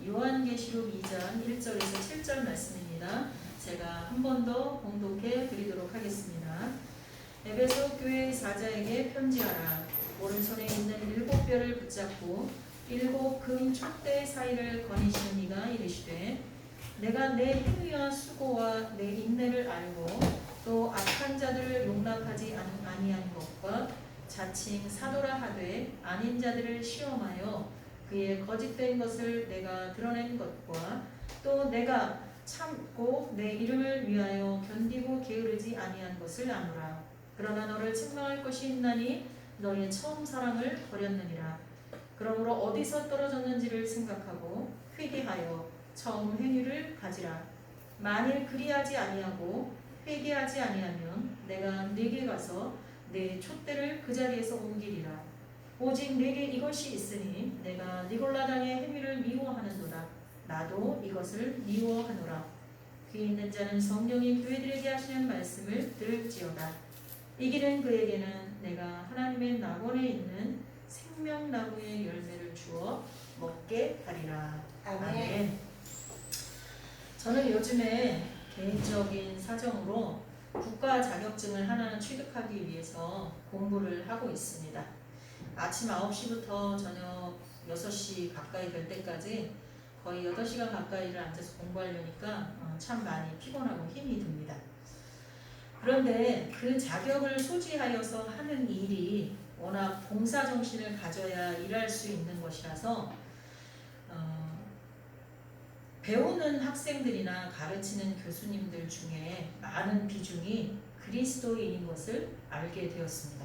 요한계시록 2장 1절에서 7절 말씀입니다. 제가 한 번 더 봉독해 드리도록 하겠습니다. 에베소 교회 사자에게 편지하라. 오른손에 있는 7뼈를 붙잡고 7 금 촛대 사이를 거니시는 이가 이르시되 내가 내 행위와 수고와 내 인내를 알고 또 악한 자들을 용납하지 아니한 것과 자칭 사도라 하되 아닌 자들을 시험하여 그의 거짓된 것을 내가 드러낸 것과 또 내가 참고 내 이름을 위하여 견디고 게으르지 아니한 것을 아노라. 그러나 너를 책망할 것이 있나니 너의 처음 사랑을 버렸느니라. 그러므로 어디서 떨어졌는지를 생각하고 회개하여 처음 행위를 가지라. 만일 그리하지 아니하고 회개하지 아니하면 내가 네게 가서 내 촛대를 그 자리에서 옮기리라. 오직 네게 이것이 있으니 내가 니골라당의 행위를 미워하는도다. 나도 이것을 미워하노라. 귀 있는 자는 성령이 교회들에게 하시는 말씀을 들을지어다. 이기는 그에게는 내가 하나님의 낙원에 있는 생명나무의 열매를 주어 먹게 하리라. 아멘. 저는 요즘에 개인적인 사정으로 국가 자격증을 하나 취득하기 위해서 공부를 하고 있습니다. 아침 9시부터 저녁 6시 가까이 될 때까지 거의 8시간 가까이를 앉아서 공부하려니까 참 많이 피곤하고 힘이 듭니다. 그런데 그 자격을 소지하여서 하는 일이 워낙 봉사정신을 가져야 일할 수 있는 것이라서 배우는 학생들이나 가르치는 교수님들 중에 많은 비중이 그리스도인인 것을 알게 되었습니다.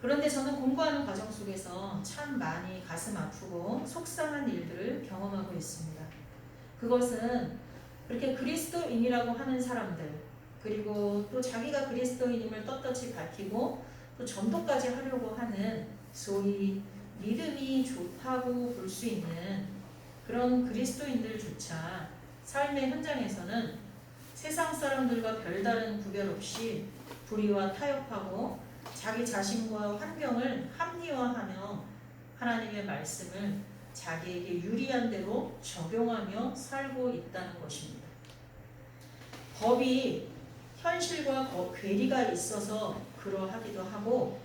그런데 저는 공부하는 과정 속에서 참 많이 가슴 아프고 속상한 일들을 경험하고 있습니다. 그것은 그렇게 그리스도인이라고 하는 사람들, 그리고 또 자기가 그리스도인임을 떳떳이 밝히고 또 전도까지 하려고 하는 소위 믿음이 좋다고 볼 수 있는 그런 그리스도인들조차 삶의 현장에서는 세상 사람들과 별다른 구별 없이 불의와 타협하고 자기 자신과 환경을 합리화하며 하나님의 말씀을 자기에게 유리한 대로 적용하며 살고 있다는 것입니다. 법이 현실과 괴리가 있어서 그러하기도 하고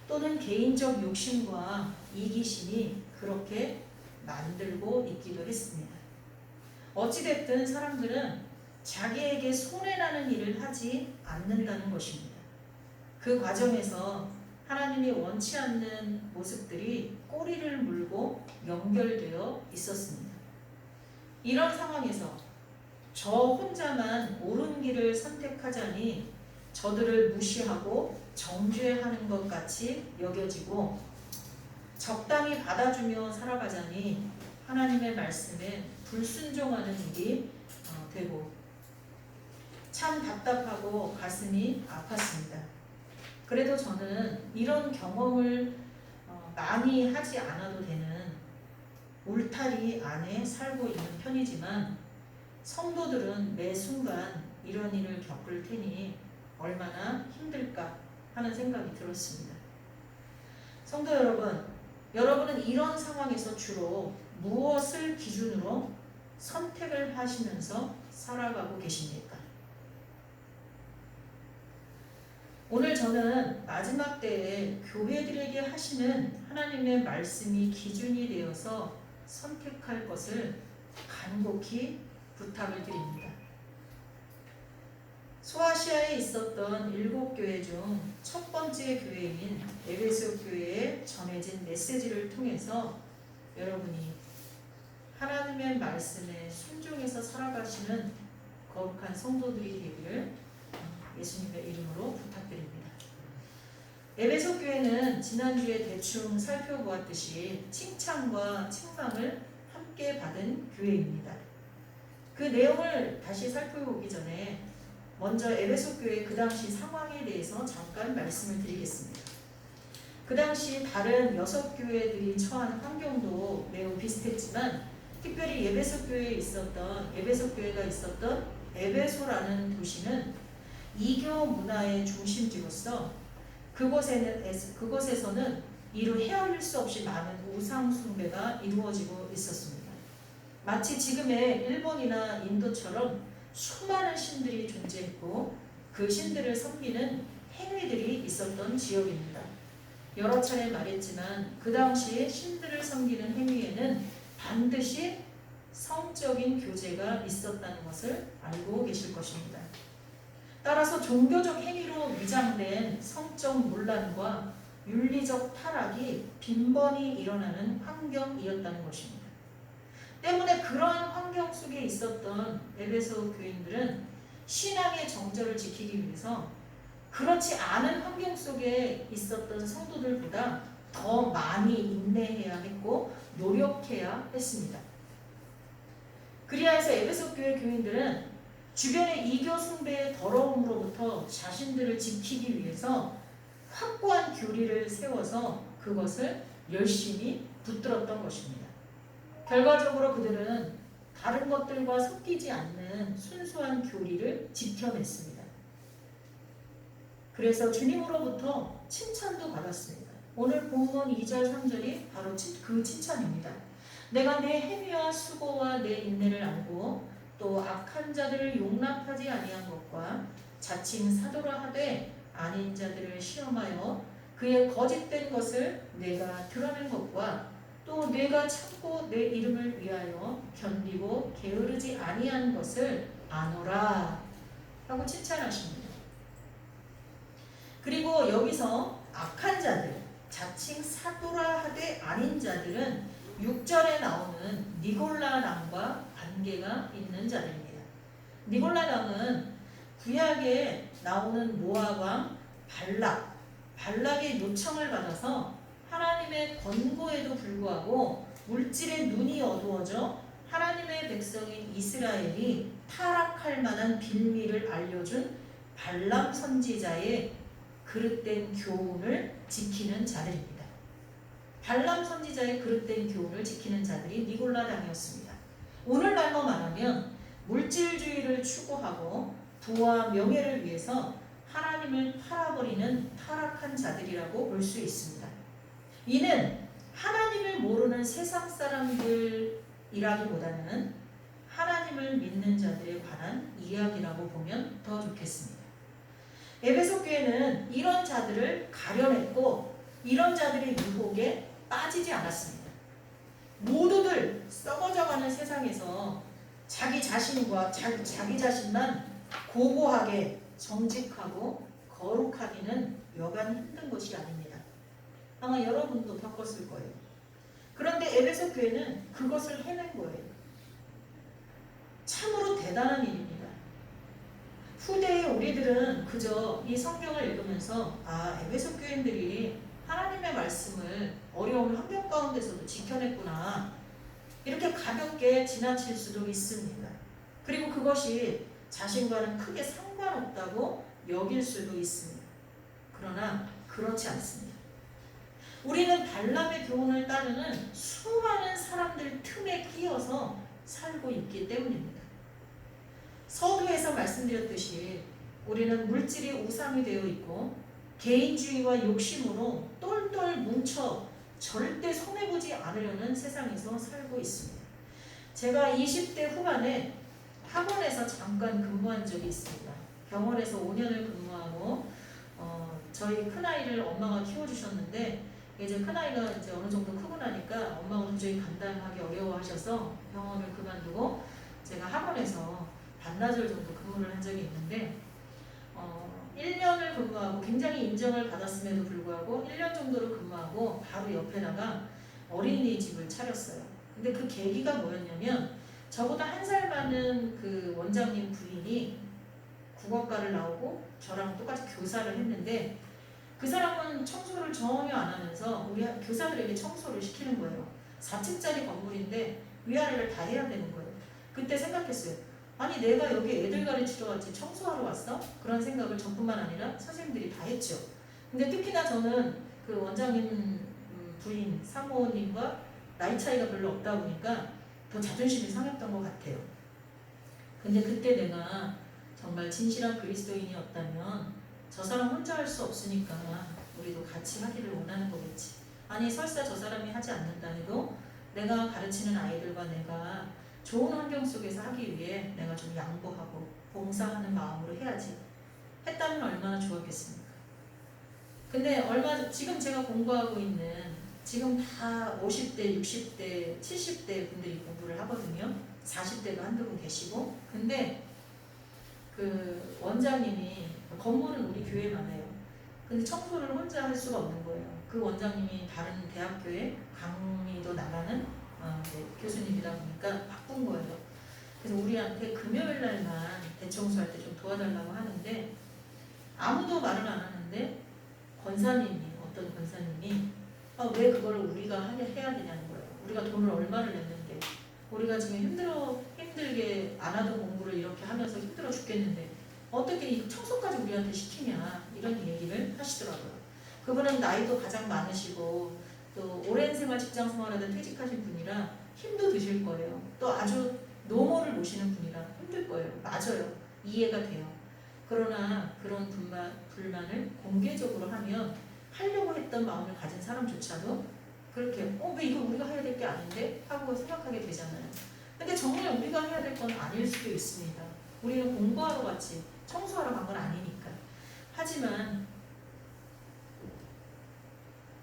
또는 개인적 욕심과 이기심이 그렇게 만들고 있기도 했습니다. 어찌됐든 사람들은 자기에게 손해나는 일을 하지 않는다는 것입니다. 그 과정에서 하나님이 원치 않는 모습들이 꼬리를 물고 연결되어 있었습니다. 이런 상황에서 저 혼자만 옳은 길을 선택하자니 저들을 무시하고 정죄하는 것 같이 여겨지고 적당히 받아주며 살아가자니 하나님의 말씀에 불순종하는 일이 되고 참 답답하고 가슴이 아팠습니다. 그래도 저는 이런 경험을 많이 하지 않아도 되는 울타리 안에 살고 있는 편이지만 성도들은 매 순간 이런 일을 겪을 테니 얼마나 힘들까 하는 생각이 들었습니다. 성도 여러분, 여러분은 이런 상황에서 주로 무엇을 기준으로 선택을 하시면서 살아가고 계십니까? 오늘 저는 마지막 때에 교회들에게 하시는 하나님의 말씀이 기준이 되어서 선택할 것을 간곡히 부탁을 드립니다. 소아시아에 있었던 7교회 중 첫 번째 교회인 에베소 교회에 전해진 메시지를 통해서 여러분이 하나님의 말씀에 순종해서 살아가시는 거룩한 성도들이 되기를 예수님의 이름으로 부탁드립니다. 에베소 교회는 지난주에 대충 살펴보았듯이 칭찬과 책망을 함께 받은 교회입니다. 그 내용을 다시 살펴보기 전에 먼저 에베소 교회 그 당시 상황에 대해서 잠깐 말씀을 드리겠습니다. 그 당시 다른 6교회들이 처한 환경도 매우 비슷했지만 특별히 에베소 교회가 있었던 에베소라는 도시는 이교 문화의 중심지로서 그곳에서는 이루 헤아릴 수 없이 많은 우상 숭배가 이루어지고 있었습니다. 마치 지금의 일본이나 인도처럼 수많은 신들이 존재했고 그 신들을 섬기는 행위들이 있었던 지역입니다. 여러 차례 말했지만 그 당시에 신들을 섬기는 행위에는 반드시 성적인 교제가 있었다는 것을 알고 계실 것입니다. 따라서 종교적 행위로 위장된 성적 논란과 윤리적 타락이 빈번히 일어나는 환경이었다는 것입니다. 때문에 그러한 환경 속에 있었던 에베소 교인들은 신앙의 정절을 지키기 위해서 그렇지 않은 환경 속에 있었던 성도들보다 더 많이 인내해야 했고 노력해야 했습니다. 그리하여서 에베소 교회 교인들은 주변의 이교 숭배의 더러움으로부터 자신들을 지키기 위해서 확고한 교리를 세워서 그것을 열심히 붙들었던 것입니다. 결과적으로 그들은 다른 것들과 섞이지 않는 순수한 교리를 지켜냈습니다. 그래서 주님으로부터 칭찬도 받았습니다. 오늘 본문 2절 3절이 바로 그 칭찬입니다. 내가 내 행위와 수고와 내 인내를 알고 또 악한 자들을 용납하지 아니한 것과 자칭 사도라 하되 아닌 자들을 시험하여 그의 거짓된 것을 내가 드러낸 것과 또 내가 참고 내 이름을 위하여 견디고 게으르지 아니한 것을 아노라 하고 칭찬하십니다. 그리고 여기서 악한 자들, 자칭 사도라 하되 아닌 자들은 6절에 나오는 니골라당과 관계가 있는 자들입니다. 니골라당은 구약에 나오는 모압 왕 발락의 요청을 받아서 하나님의 권고에도 불구하고 물질의 눈이 어두워져 하나님의 백성인 이스라엘이 타락할 만한 빌미를 알려준 발람 선지자의 그릇된 교훈을 지키는 자들입니다. 발람 선지자의 그릇된 교훈을 지키는 자들이 니골라당이었습니다. 오늘날로 말하면 물질주의를 추구하고 부와 명예를 위해서 하나님을 팔아버리는 타락한 자들이라고 볼 수 있습니다. 이는 하나님을 모르는 세상 사람들이라기보다는 하나님을 믿는 자들에 관한 이야기라고 보면 더 좋겠습니다. 에베소 교회는 이런 자들을 가려냈고 이런 자들의 유혹에 빠지지 않았습니다. 모두들 썩어져가는 세상에서 자기 자신만 고고하게 정직하고 거룩하기는 여간 힘든 것이 아닙니다. 아마 여러분도 겪었을 거예요. 그런데 에베소 교회는 그것을 해낸 거예요. 참으로 대단한 일입니다. 후대의 우리들은 그저 이 성경을 읽으면서 에베소 교인들이 하나님의 말씀을 어려운 환경 가운데서도 지켜냈구나 이렇게 가볍게 지나칠 수도 있습니다. 그리고 그것이 자신과는 크게 상관없다고 여길 수도 있습니다. 그러나 그렇지 않습니다. 우리는 발람의 교훈을 따르는 수많은 사람들 틈에 끼어서 살고 있기 때문입니다. 서두에서 말씀드렸듯이 우리는 물질이 우상이 되어 있고 개인주의와 욕심으로 똘똘 뭉쳐 절대 손해보지 않으려는 세상에서 살고 있습니다. 제가 20대 후반에 학원에서 잠깐 근무한 적이 있습니다. 병원에서 5년을 근무하고 저희 큰아이를 엄마가 키워주셨는데 이제 큰아이가 이제 어느 정도 크고 나니까 엄마가 도저히 감당하기 어려워하셔서 병원을 그만두고 제가 학원에서 반나절 정도 근무를 한 적이 있는데 1년을 근무하고 굉장히 인정을 받았음에도 불구하고 1년 정도를 근무하고 바로 옆에다가 어린이집을 차렸어요. 근데 그 계기가 뭐였냐면 저보다 한 살 많은 그 원장님 부인이 국어과를 나오고 저랑 똑같이 교사를 했는데 그 사람은 청소를 전혀 안 하면서 우리 교사들에게 청소를 시키는 거예요. 4층짜리 건물인데 위아래를 다 해야 되는 거예요. 그때 생각했어요. 아니 내가 여기 애들 가르치러 왔지 청소하러 왔어? 그런 생각을 저뿐만 아니라 선생님들이 다 했죠. 근데 특히나 저는 그 원장님 부인 사모님과 나이 차이가 별로 없다 보니까 더 자존심이 상했던 것 같아요. 근데 그때 내가 정말 진실한 그리스도인이었다면 저 사람 혼자 할 수 없으니까 우리도 같이 하기를 원하는 거겠지. 아니 설사 저 사람이 하지 않는다 해도 내가 가르치는 아이들과 내가 좋은 환경 속에서 하기 위해 내가 좀 양보하고 봉사하는 마음으로 해야지 했다면 얼마나 좋았겠습니까? 근데 지금 제가 공부하고 있는 지금 다 50대, 60대, 70대 분들이 공부를 하거든요. 40대도 한두 분 계시고. 근데 그 원장님이 건물은 우리 교회만 해요. 근데 청소를 혼자 할 수가 없는 거예요. 그 원장님이 다른 대학교에 강의도 나가는 교수님이다 보니까 바쁜 거예요. 그래서 우리한테 금요일 날만 대청소할 때 좀 도와달라고 하는데 아무도 말을 안 하는데 어떤 권사님이 왜 그걸 우리가 해야 되냐는 거예요. 우리가 돈을 얼마를 냈는데 우리가 지금 힘들게 안 하던 공부를 이렇게 하면서 힘들어 죽겠는데 어떻게 이 청소까지 우리한테 시키냐 이런 얘기를 하시더라고요. 그분은 나이도 가장 많으시고 또 오랜 생활 직장 생활하다 퇴직하신 분이라 힘도 드실 거예요. 또 아주 노모를 모시는 분이라 힘들 거예요. 맞아요. 이해가 돼요. 그러나 그런 불만을 공개적으로 하면 하려고 했던 마음을 가진 사람조차도 그렇게 왜 이거 우리가 해야 될 게 아닌데? 하고 생각하게 되잖아요. 근데 정말 우리가 해야 될 건 아닐 수도 있습니다. 우리는 공부하러 갔지 청소하러 간 건 아니니까. 하지만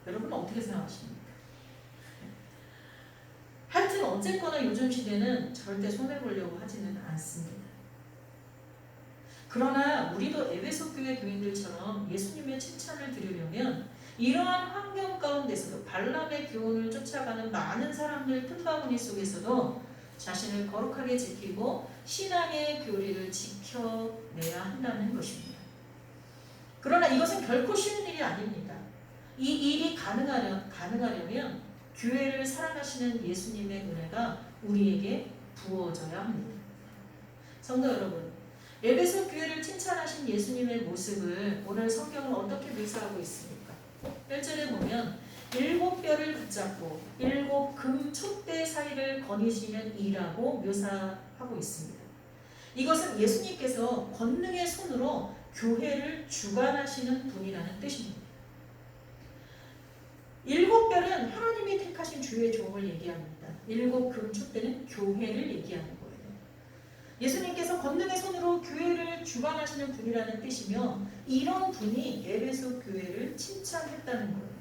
여러분은 어떻게 생각하십니까? 하여튼 어쨌거나 요즘 시대는 절대 손해보려고 하지는 않습니다. 그러나 우리도 에베소 교회 교인들처럼 예수님의 칭찬을 들으려면 이러한 환경 가운데서도 발람의 교훈을 쫓아가는 많은 사람들 틈바구니 속에서도 자신을 거룩하게 지키고 신앙의 교리를 지켜내야 한다는 것입니다. 그러나 이것은 결코 쉬운 일이 아닙니다. 이 일이 가능하려면 교회를 사랑하시는 예수님의 은혜가 우리에게 부어져야 합니다. 성도 여러분, 에베소 교회를 칭찬하신 예수님의 모습을 오늘 성경은 어떻게 묘사하고 있습니까? 1절에 보면 7뼈를 붙잡고 7 금 촛대 사이를 거니시는 이라고 묘사하고 있습니다. 이것은 예수님께서 권능의 손으로 교회를 주관하시는 분이라는 뜻입니다. 7뼈는 하나님이 택하신 주의 종을 얘기합니다. 7 금 촛대는 교회를 얘기하는 거예요. 예수님께서 권능의 손으로 교회를 주관하시는 분이라는 뜻이며 이런 분이 에베소 교회를 칭찬했다는 거예요.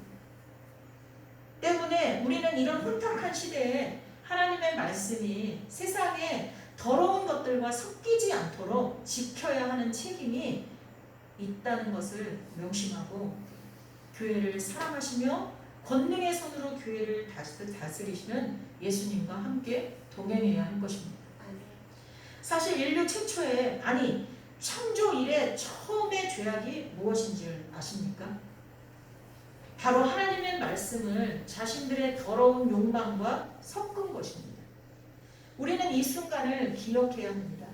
때문에 우리는 이런 혼탁한 시대에 하나님의 말씀이 세상에 더러운 것들과 섞이지 않도록 지켜야 하는 책임이 있다는 것을 명심하고 교회를 사랑하시며 권능의 손으로 교회를 다스리시는 예수님과 함께 동행해야 할 것입니다. 사실 인류 최초의 창조 이래 처음의 죄악이 무엇인 줄 아십니까? 바로 하나님의 말씀을 자신들의 더러운 욕망과 섞은 것입니다. 우리는 이 순간을 기억해야 합니다.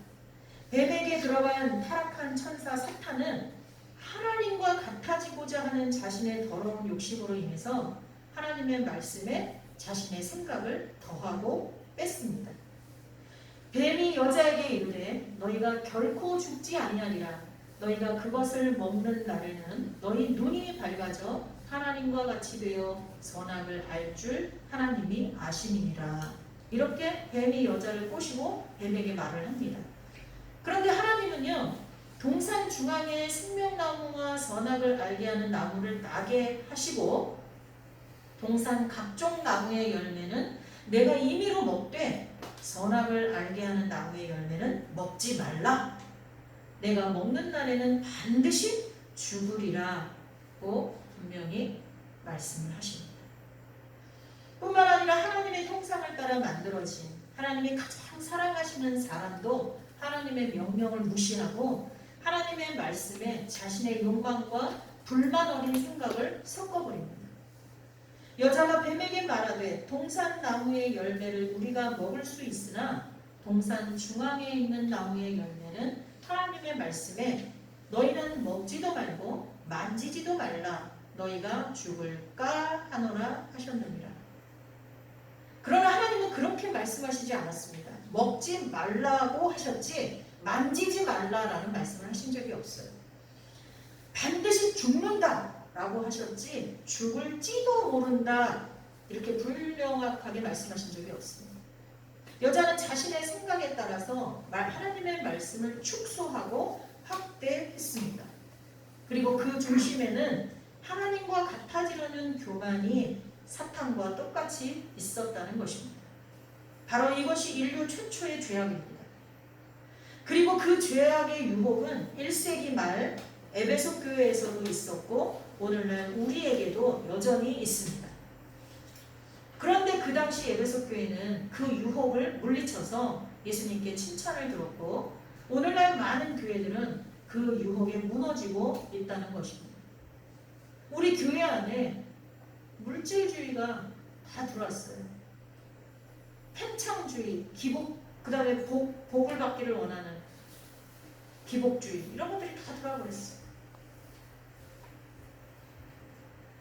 뱀에게 들어간 타락한 천사 사탄은 하나님과 같아지고자 하는 자신의 더러운 욕심으로 인해서 하나님의 말씀에 자신의 생각을 더하고 뺐습니다. 뱀이 여자에게 이르되 너희가 결코 죽지 아니하리라. 너희가 그것을 먹는 날에는 너희 눈이 밝아져 하나님과 같이 되어 선악을 알 줄 하나님이 아심이니라. 이렇게 뱀이 여자를 꼬시고 뱀에게 말을 합니다. 그런데 하나님은요, 동산 중앙에 생명나무와 선악을 알게 하는 나무를 나게 하시고 동산 각종 나무의 열매는 내가 임의로 먹되 선악을 알게 하는 나무의 열매는 먹지 말라. 내가 먹는 날에는 반드시 죽으리라고 분명히 말씀을 하십니다. 뿐만 아니라 하나님의 형상을 따라 만들어진 하나님이 가장 사랑하시는 사람도 하나님의 명령을 무시하고 하나님의 말씀에 자신의 욕망과 불만 어린 생각을 섞어버립니다. 여자가 뱀에게 말하되 동산 나무의 열매를 우리가 먹을 수 있으나 동산 중앙에 있는 나무의 열매는 하나님의 말씀에 너희는 먹지도 말고 만지지도 말라. 너희가 죽을까 하노라 하셨느니라. 그러나 하나님은 그렇게 말씀하시지 않았습니다. 먹지 말라고 하셨지 만지지 말라라는 말씀을 하신 적이 없어요. 반드시 죽는다 라고 하셨지 죽을지도 모른다 이렇게 불명확하게 말씀하신 적이 없습니다. 여자는 자신의 생각에 따라서 하나님의 말씀을 축소하고 확대했습니다. 그리고 그 중심에는 하나님과 같아지려는 교만이 사탄과 똑같이 있었다는 것입니다. 바로 이것이 인류 최초의 죄악입니다. 그리고 그 죄악의 유혹은 1세기 말 에베소 교회에서도 있었고 오늘날 우리에게도 여전히 있습니다. 그런데 그 당시 에베소 교회는 그 유혹을 물리쳐서 예수님께 칭찬을 들었고 오늘날 많은 교회들은 그 유혹에 무너지고 있다는 것입니다. 우리 교회 안에 물질주의가 다 들어왔어요. 팽창주의, 기복, 그 다음에 복을 받기를 원하는 기복주의 이런 것들이 다 들어와 버렸어요.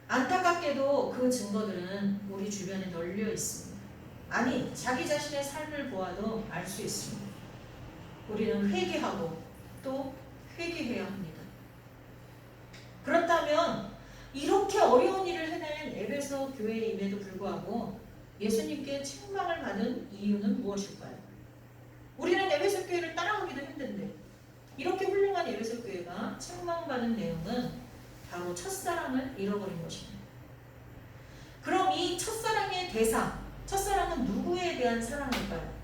안타깝게도 그 증거들은 우리 주변에 널려 있습니다. 아니, 자기 자신의 삶을 보아도 알 수 있습니다. 우리는 회개하고 또 회개해야 합니다. 그렇다면 이렇게 어려운 일을 해낸 에베소 교회임에도 불구하고 예수님께 책망을 받은 이유는 무엇일까요? 우리는 에베소 교회를 따라가기도 힘든데 이렇게 훌륭한 에베소 교회가 책망받은 내용은 바로 첫사랑을 잃어버린 것입니다. 그럼 이 첫사랑의 대상, 첫사랑은 누구에 대한 사랑일까요?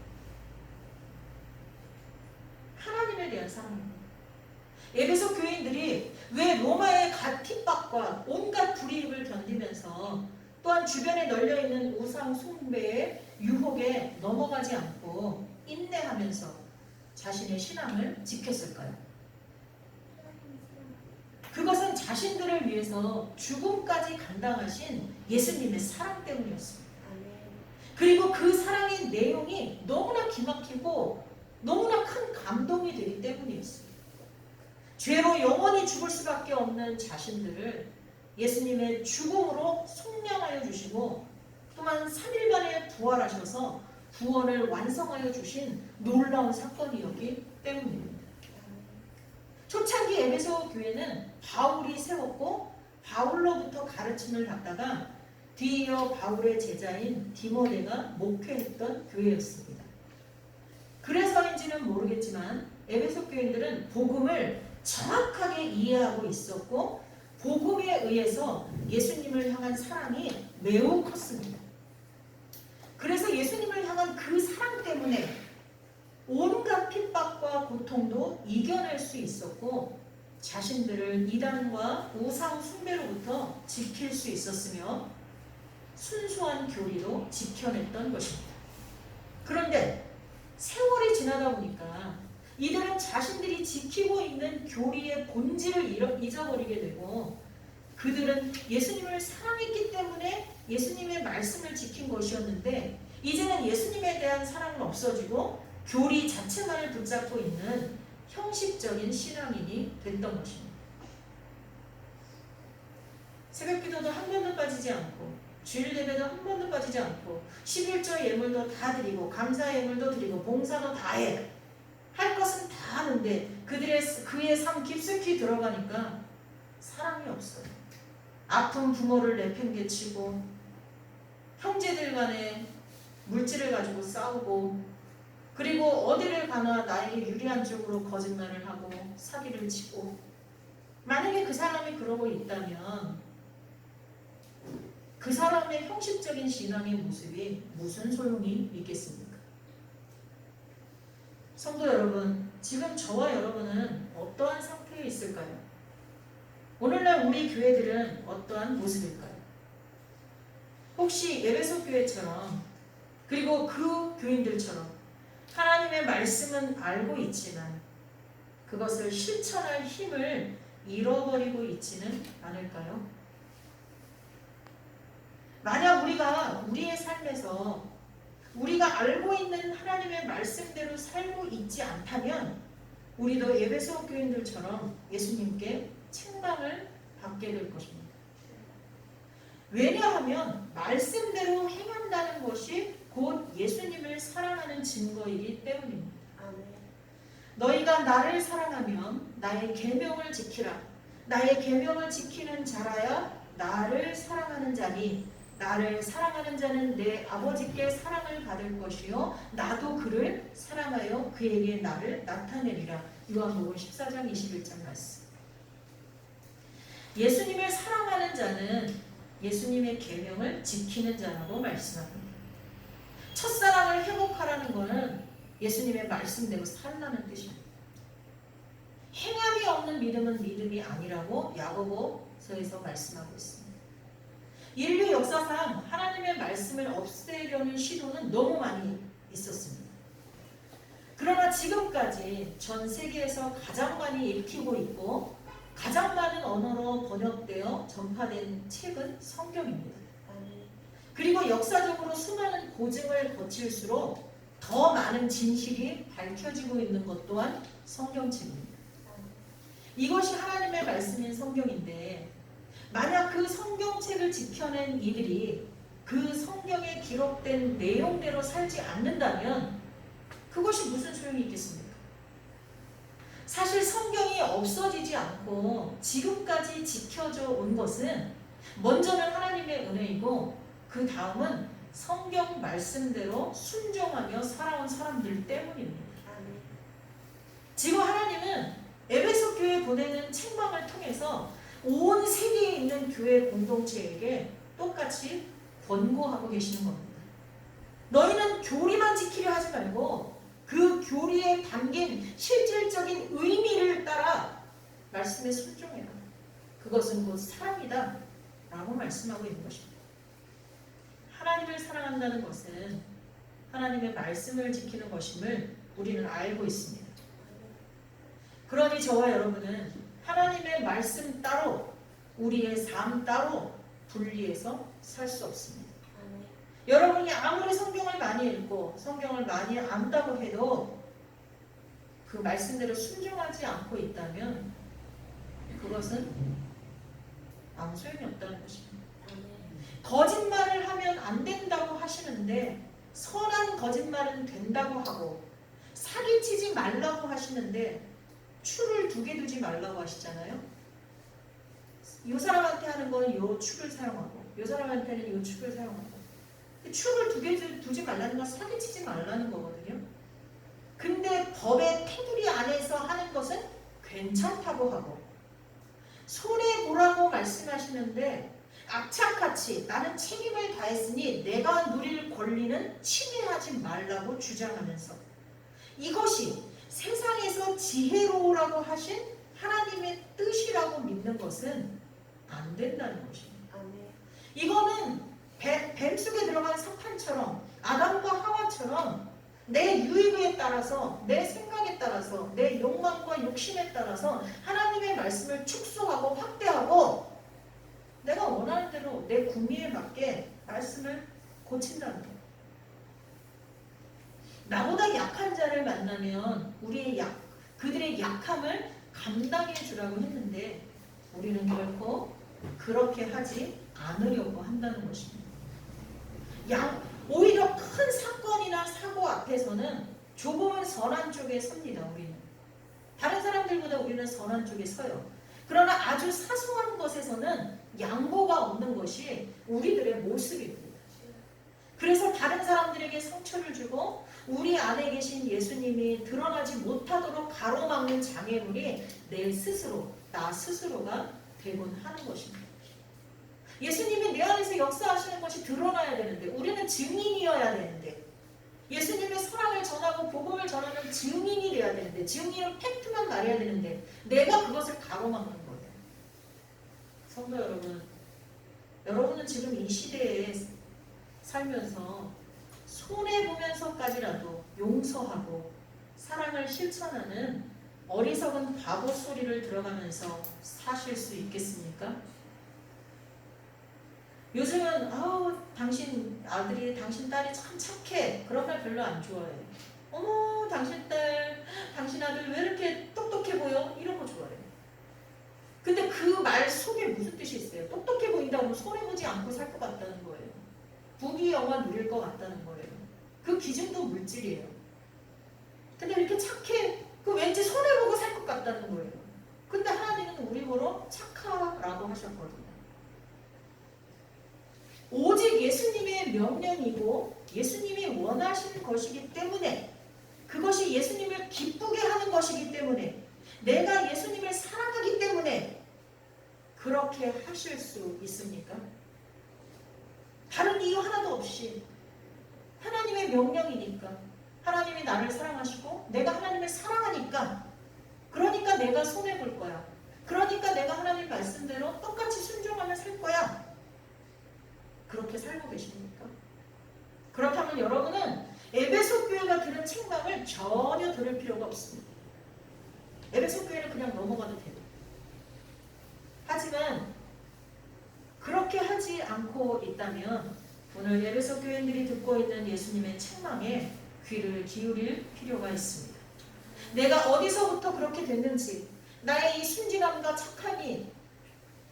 하나님에 대한 사랑입니다. 에베소 교인들이 왜 로마의 핍박과 온갖 불이익을 견디면서 또한 주변에 널려있는 우상 숭배의 유혹에 넘어가지 않고 인내하면서 자신의 신앙을 지켰을까요? 그것은 자신들을 위해서 죽음까지 감당하신 예수님의 사랑 때문이었습니다. 그리고 그 사랑의 내용이 너무나 기막히고 너무나 큰 감동이 되기 때문이었습니다. 죄로 영원히 죽을 수밖에 없는 자신들을 예수님의 죽음으로 속량하여 주시고 또한 3일 만에 부활하셔서 구원을 완성하여 주신 놀라운 사건이었기 때문입니다. 초창기 에베소 교회는 바울이 세웠고 바울로부터 가르침을 받다가 뒤이어 바울의 제자인 디모데가 목회했던 교회였습니다. 그래서인지는 모르겠지만 에베소 교인들은 복음을 정확하게 이해하고 있었고 복음에 의해서 예수님을 향한 사랑이 매우 컸습니다. 그래서 예수님을 향한 그 사랑 때문에 온갖 핍박과 고통도 이겨낼 수 있었고 자신들을 이단과 우상 숭배로부터 지킬 수 있었으며 순수한 교리도 지켜냈던 것입니다. 그런데 세월이 지나다 보니까 이들은 자신들이 지키고 있는 교리의 본질을 잊어버리게 되고 그들은 예수님을 사랑했기 때문에 예수님의 말씀을 지킨 것이었는데 이제는 예수님에 대한 사랑은 없어지고 교리 자체만을 붙잡고 있는 형식적인 신앙인이 됐던 것입니다. 새벽기도도 한 번도 빠지지 않고 주일 예배도 한 번도 빠지지 않고 11조 예물도 다 드리고 감사 예물도 드리고 봉사도 다 해. 할 것은 다 하는데 그의 삶 깊숙이 들어가니까 사랑이 없어요. 아픈 부모를 내팽개치고 형제들 간에 물질을 가지고 싸우고 그리고 어디를 가나 나에게 유리한 쪽으로 거짓말을 하고 사기를 치고 만약에 그 사람이 그러고 있다면 그 사람의 형식적인 신앙의 모습이 무슨 소용이 있겠습니까? 성도 여러분, 지금 저와 여러분은 어떠한 상태에 있을까요? 오늘날 우리 교회들은 어떠한 모습일까요? 혹시 에베소 교회처럼 그리고 그 교인들처럼 하나님의 말씀은 알고 있지만 그것을 실천할 힘을 잃어버리고 있지는 않을까요? 만약 우리가 우리의 삶에서 우리가 알고 있는 하나님의 말씀대로 살고 있지 않다면 우리도 에베소 교인들처럼 예수님께 책망을 받게 될 것입니다. 왜냐하면 말씀대로 행한다는 것이 곧 예수님을 사랑하는 증거이기 때문입니다. 너희가 나를 사랑하면 나의 계명을 지키라. 나의 계명을 지키는 자라야 나를 사랑하는 자니 나를 사랑하는 자는 내 아버지께 사랑을 받을 것이요 나도 그를 사랑하여 그에게 나를 나타내리라. 요한복음 14장 21절 말씀. 예수님을 사랑하는 자는 예수님의 계명을 지키는 자라고 말씀합니다. 첫사랑을 회복하라는 것은 예수님의 말씀대로 살라는 뜻입니다. 행함이 없는 믿음은 믿음이 아니라고 야고보서에서 말씀하고 있습니다. 인류 역사상 하나님의 말씀을 없애려는 시도는 너무 많이 있었습니다. 그러나 지금까지 전 세계에서 가장 많이 읽히고 있고 가장 많은 언어로 번역되어 전파된 책은 성경입니다. 그리고 역사적으로 수많은 고증을 거칠수록 더 많은 진실이 밝혀지고 있는 것 또한 성경책입니다. 이것이 하나님의 말씀인 성경인데 만약 그 성경책을 지켜낸 이들이 그 성경에 기록된 내용대로 살지 않는다면 그것이 무슨 소용이 있겠습니까? 사실 성경이 없어지지 않고 지금까지 지켜져 온 것은 먼저는 하나님의 은혜이고 그 다음은 성경 말씀대로 순종하며 살아온 사람들 때문입니다. 지금 하나님은 에베소 교회 보내는 책망을 통해서 온 세계에 있는 교회 공동체에게 똑같이 권고하고 계시는 겁니다. 너희는 교리만 지키려 하지 말고 그 교리에 담긴 실질적인 의미를 따라 말씀에 순종해라. 그것은 곧 사랑이다 라고 말씀하고 있는 것입니다. 하나님을 사랑한다는 것은 하나님의 말씀을 지키는 것임을 우리는 알고 있습니다. 그러니 저와 여러분은 하나님의 말씀 따로 우리의 삶 따로 분리해서 살 수 없습니다. 여러분이 아무리 성경을 많이 읽고 성경을 많이 안다고 해도 그 말씀대로 순종하지 않고 있다면 그것은 아무 소용이 없다는 것입니다. 거짓말을 하면 안 된다고 하시는데 선한 거짓말은 된다고 하고 사기치지 말라고 하시는데 추를 2개 두지 말라고 하시잖아요. 이 사람한테 하는 건 이 추를 사용하고 이 사람한테는 이 추를 사용하고 추를 2개 두지 말라는 건 사기치지 말라는 거거든요. 근데 법의 테두리 안에서 하는 것은 괜찮다고 하고 손해보라고 말씀하시는데 악착같이 나는 책임을 다했으니 내가 누릴 권리는 침해하지 말라고 주장하면서 이것이 세상에서 지혜로우라고 하신 하나님의 뜻이라고 믿는 것은 안 된다는 것입니다. 이거는 뱀 속에 들어간 사탄처럼 아담과 하와처럼 내 유익에 따라서 내 생각에 따라서 내 욕망과 욕심에 따라서 하나님의 말씀을 축소하고 확대하고 내가 원하는 대로 내 구미에 맞게 말씀을 고친다는 거예요. 나보다 약한 자를 만나면 그들의 약함을 감당해 주라고 했는데 우리는 결코 그렇게 하지 않으려고 한다는 것입니다. 오히려 큰 사건이나 사고 앞에서는 조금은 선한 쪽에 섭니다. 우리는 다른 사람들보다 우리는 선한 쪽에 서요. 그러나 아주 사소한 것에서는 양보가 없는 것이 우리들의 모습입니다. 그래서 다른 사람들에게 상처를 주고 우리 안에 계신 예수님이 드러나지 못하도록 가로막는 장애물이 나 스스로가 되곤 하는 것입니다. 예수님이 내 안에서 역사하시는 것이 드러나야 되는데 우리는 증인이어야 되는데 예수님의 사랑을 전하고 복음을 전하는 증인이 되어야 되는데 증인은 팩트만 말해야 되는데 내가 그것을 가로막는 거예요. 성도 여러분은 지금 이 시대에 살면서 손해보면서까지라도 용서하고 사랑을 실천하는 어리석은 바보 소리를 들어가면서 사실 수 있겠습니까? 요즘은 당신 아들이 당신 딸이 참 착해 그런 말 별로 안 좋아해요. 어머 당신 딸 당신 아들 왜 이렇게 똑똑해 보여? 이런 거 좋아해요. 근데 그 말 속에 무슨 뜻이 있어요? 똑똑해 보인다고 손해보지 않고 살 것 같다는 거예요. 부귀영화 누릴 것 같다는 거예요. 그 기준도 물질이에요. 근데 이렇게 착해 그 왠지 손해보고 살 것 같다는 거예요. 근데 하나님은 우리 보러 착하라고 하셨거든요. 오직 명령이고 예수님이 원하시는 것이기 때문에, 그것이 예수님을 기쁘게 하는 것이기 때문에, 내가 예수님을 사랑하기 때문에 그렇게 하실 수 있습니까? 다른 이유 하나도 없이 하나님의 명령이니까, 하나님이 나를 사랑하시고 내가 하나님을 사랑하니까, 그러니까 내가 손해볼 거야. 그러니까 내가 하나님 말씀대로 똑같이 순종하며 살 거야. 그렇게 살고 계십니까? 그렇다면 여러분은 에베소 교회가 들은 책망을 전혀 들을 필요가 없습니다. 에베소 교회는 그냥 넘어가도 돼요. 하지만 그렇게 하지 않고 있다면 오늘 에베소 교인들이 듣고 있는 예수님의 책망에 귀를 기울일 필요가 있습니다. 내가 어디서부터 그렇게 됐는지, 나의 이 순진함과 착함이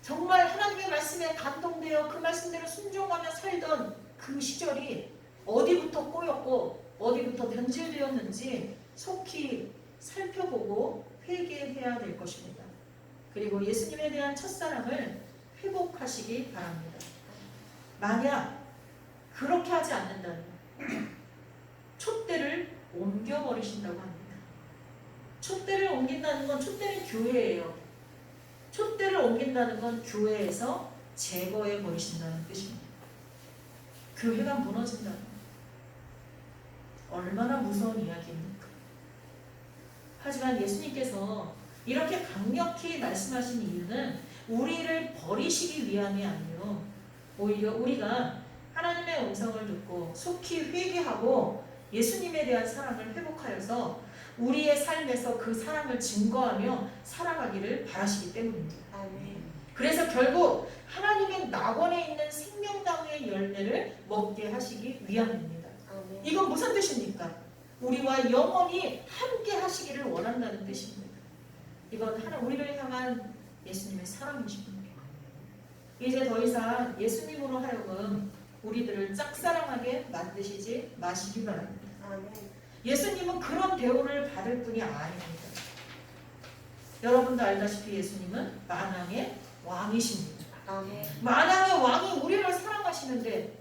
정말 하나님의 말씀에 감동되어 그 말씀대로 순종하며 살던 그 시절이 어디부터 꼬였고 어디부터 변질되었는지 속히 살펴보고 회개해야 될 것입니다. 그리고 예수님에 대한 첫사랑을 회복하시기 바랍니다. 만약 그렇게 하지 않는다면 촛대를 옮겨버리신다고 합니다. 촛대를 옮긴다는 건, 촛대는 교회예요. 촛대를 옮긴다는 건 교회에서 제거해 버리신다는 뜻입니다. 교회가 무너진다는 건 얼마나 무서운 이야기입니까? 하지만 예수님께서 이렇게 강력히 말씀하신 이유는 우리를 버리시기 위함이 아니요, 오히려 우리가 하나님의 음성을 듣고 속히 회개하고 예수님에 대한 사랑을 회복하여서 우리의 삶에서 그 사랑을 증거하며 살아가기를 바라시기 때문입니다. 아멘. 그래서 결국 하나님의 낙원에 있는 생명나무의 열매를 먹게 하시기 위함입니다. 아멘. 이건 무슨 뜻입니까? 우리와 영원히 함께 하시기를 원한다는 뜻입니다. 이건 우리를 향한 예수님의 사랑이십니다. 이제 더 이상 예수님으로 하여금 우리들을 짝사랑하게 만드시지 마시기 바랍니다. 아멘. 예수님은 그런 대우를 받을 분이 아닙니다. 여러분도 알다시피 예수님은 만왕의 왕이십니다. 아멘. 만왕의 왕이 우리를 사랑하시는데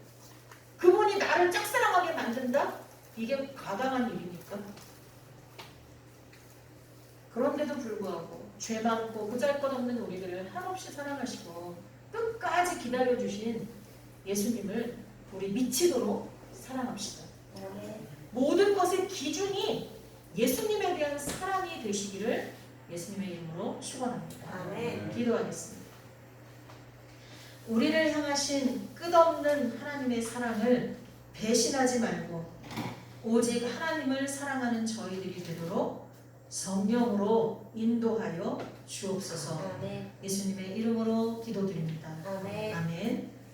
그분이 나를 짝사랑하게 만든다? 이게 가당한 일입니까? 그런데도 불구하고 죄 많고 보잘것없는 우리들을 한없이 사랑하시고 끝까지 기다려주신 예수님을 우리 미치도록 사랑합시다. 아멘. 모든 것의 기준이 예수님에 대한 사랑이 되시기를 예수님의 이름으로 축원합니다. 아멘. 기도하겠습니다. 우리를 향하신 끝없는 하나님의 사랑을 배신하지 말고 오직 하나님을 사랑하는 저희들이 되도록 성령으로 인도하여 주옵소서. 아멘. 예수님의 이름으로